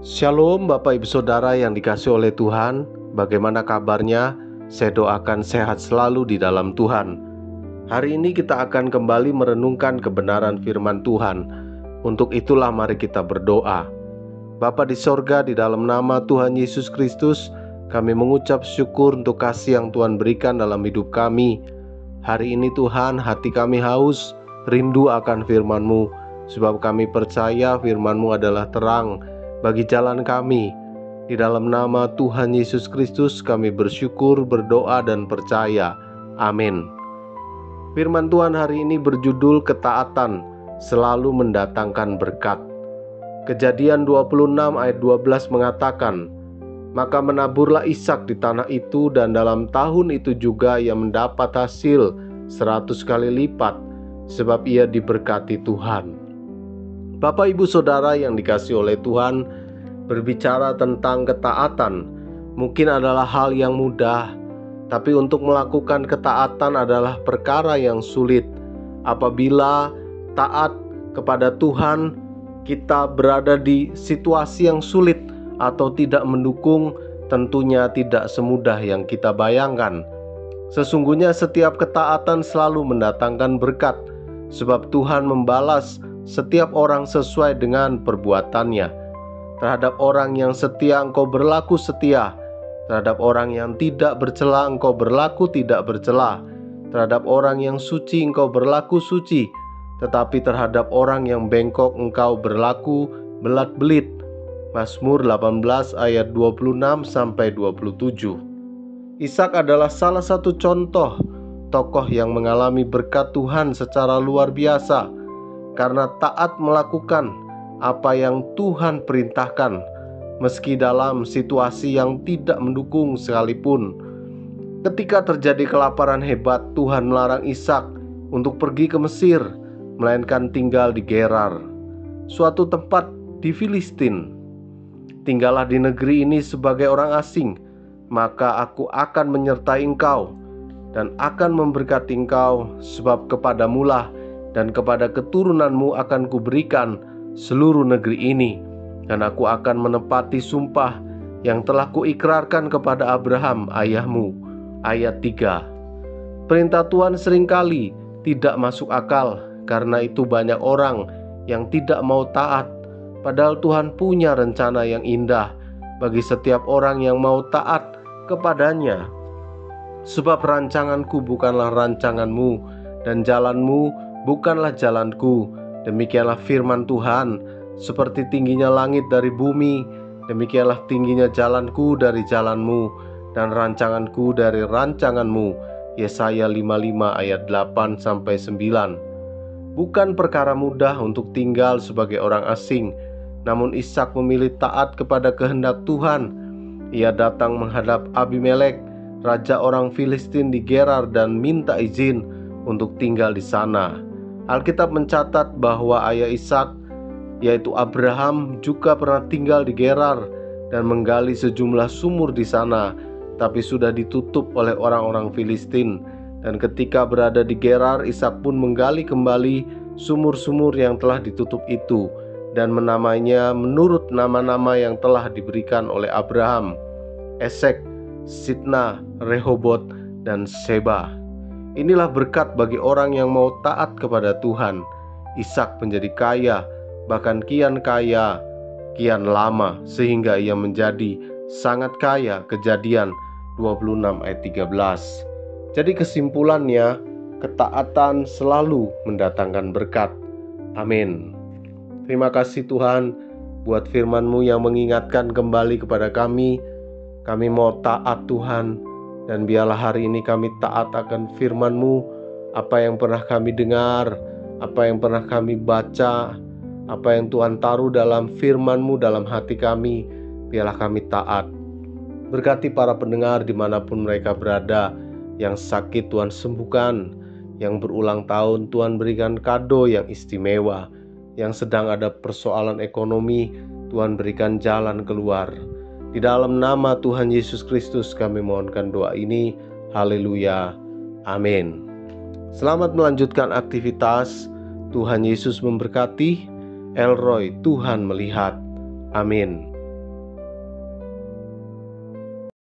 Shalom Bapak Ibu Saudara yang dikasihi oleh Tuhan. Bagaimana kabarnya? Saya doakan sehat selalu di dalam Tuhan. Hari ini kita akan kembali merenungkan kebenaran firman Tuhan. Untuk itulah mari kita berdoa. Bapa di sorga, di dalam nama Tuhan Yesus Kristus, kami mengucap syukur untuk kasih yang Tuhan berikan dalam hidup kami. Hari ini Tuhan, hati kami haus, rindu akan firman-Mu, sebab kami percaya firman-Mu adalah terang bagi jalan kami. Di dalam nama Tuhan Yesus Kristus kami bersyukur, berdoa, dan percaya. Amin. Firman Tuhan hari ini berjudul ketaatan selalu mendatangkan berkat. Kejadian 26 ayat 12 mengatakan, maka menaburlah Ishak di tanah itu, dan dalam tahun itu juga ia mendapat hasil 100 kali lipat, sebab ia diberkati Tuhan. Bapak Ibu Saudara yang dikasihi oleh Tuhan, berbicara tentang ketaatan mungkin adalah hal yang mudah, tapi untuk melakukan ketaatan adalah perkara yang sulit. Apabila taat kepada Tuhan, kita berada di situasi yang sulit atau tidak mendukung, tentunya tidak semudah yang kita bayangkan. Sesungguhnya setiap ketaatan selalu mendatangkan berkat, sebab Tuhan membalas setiap orang sesuai dengan perbuatannya. Terhadap orang yang setia engkau berlaku setia, terhadap orang yang tidak bercela engkau berlaku tidak bercela, terhadap orang yang suci engkau berlaku suci, tetapi terhadap orang yang bengkok engkau berlaku belat-belit. Mazmur 18 ayat 26-27. Ishak adalah salah satu contoh tokoh yang mengalami berkat Tuhan secara luar biasa karena taat melakukan apa yang Tuhan perintahkan, meski dalam situasi yang tidak mendukung sekalipun. Ketika terjadi kelaparan hebat, Tuhan melarang Ishak untuk pergi ke Mesir, melainkan tinggal di Gerar, suatu tempat di Filistin. Tinggallah di negeri ini sebagai orang asing, maka aku akan menyertai engkau dan akan memberkati engkau, sebab kepadamulah dan kepada keturunanmu akan kuberikan seluruh negeri ini, dan aku akan menepati sumpah yang telah kuikrarkan kepada Abraham ayahmu. Ayat 3. Perintah Tuhan seringkali tidak masuk akal, karena itu banyak orang yang tidak mau taat. Padahal Tuhan punya rencana yang indah bagi setiap orang yang mau taat kepadanya. Sebab rancanganku bukanlah rancanganmu, dan jalanmu bukanlah jalanku. Demikianlah firman Tuhan, seperti tingginya langit dari bumi, demikianlah tingginya jalanku dari jalanmu, dan rancanganku dari rancanganmu. Yesaya 55 ayat 8-9. Bukan perkara mudah untuk tinggal sebagai orang asing, namun Ishak memilih taat kepada kehendak Tuhan. Ia datang menghadap Abimelek, raja orang Filistin di Gerar, dan minta izin untuk tinggal di sana. Alkitab mencatat bahwa ayah Ishak, yaitu Abraham, juga pernah tinggal di Gerar dan menggali sejumlah sumur di sana, tapi sudah ditutup oleh orang-orang Filistin. Dan ketika berada di Gerar, Ishak pun menggali kembali sumur-sumur yang telah ditutup itu dan menamainya menurut nama-nama yang telah diberikan oleh Abraham: Esek, Sitna, Rehobot, dan Seba. Inilah berkat bagi orang yang mau taat kepada Tuhan. Ishak menjadi kaya, bahkan kian kaya, kian lama, sehingga ia menjadi sangat kaya. Kejadian 26 ayat 13. Jadi kesimpulannya, ketaatan selalu mendatangkan berkat. Amin. Terima kasih Tuhan buat firman-Mu yang mengingatkan kembali kepada kami. Kami mau taat Tuhan, dan biarlah hari ini kami taat akan firman-Mu. Apa yang pernah kami dengar, apa yang pernah kami baca, apa yang Tuhan taruh dalam firman-Mu dalam hati kami, biarlah kami taat. Berkati para pendengar dimanapun mereka berada. Yang sakit Tuhan sembuhkan, yang berulang tahun Tuhan berikan kado yang istimewa, yang sedang ada persoalan ekonomi Tuhan berikan jalan keluar. Di dalam nama Tuhan Yesus Kristus kami mohonkan doa ini. Haleluya. Amin. Selamat melanjutkan aktivitas. Tuhan Yesus memberkati. El Roy, Tuhan melihat. Amin.